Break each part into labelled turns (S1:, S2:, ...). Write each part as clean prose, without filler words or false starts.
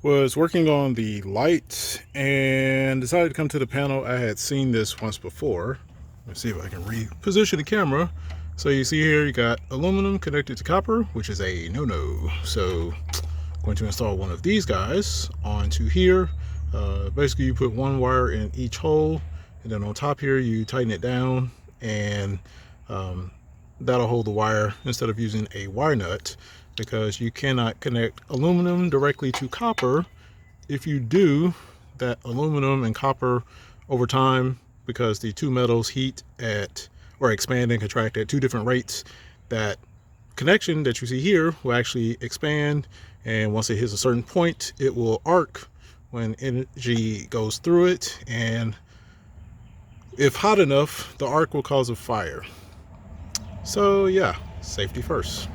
S1: Was working on the light and decided to come to the panel. I had seen this once before. Let's see if I can reposition the camera. So you see here, you got aluminum connected to copper, which is a no-no. So I'm going to install one of these guys onto here. Basically, you put one wire in each hole, and then on top here, you tighten it down, and that'll hold the wire instead of using a wire nut, because you cannot connect aluminum directly to copper. If you do, that aluminum and copper over time, because the two metals heat at or expand and contract at two different rates, that connection that you see here will actually expand, and once it hits a certain point, it will arc when energy goes through it, and if hot enough, the arc will cause a fire. So yeah, safety first.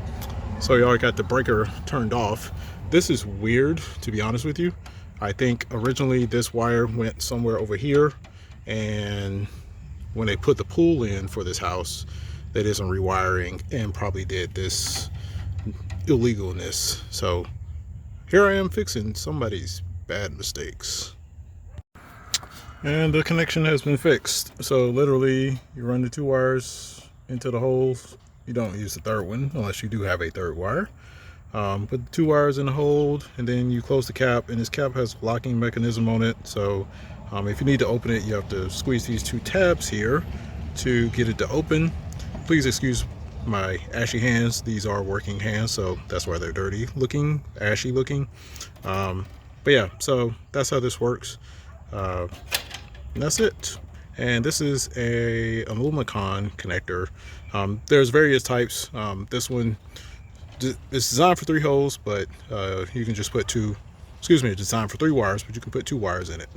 S1: So you already got the breaker turned off. This is weird, to be honest with you. I think originally this wire went somewhere over here, and when they put the pool in for this house, they did some rewiring and probably did this illegalness. So here I am fixing somebody's bad mistakes. And the connection has been fixed. So literally you run the two wires into the holes. You don't use the third one unless you do have a third wire. Put the two wires in the hole, and then you close the cap, and this cap has a locking mechanism on it. So if you need to open it, you have to squeeze these two tabs here to get it to open. Please excuse my ashy hands. These are working hands, so that's why they're dirty looking, ashy looking. But yeah, so that's how this works. And that's it. And this is a Alumicon connector. There's various types. This one is designed for 3 holes, but you can just put it's designed for 3 wires, but you can put 2 wires in it.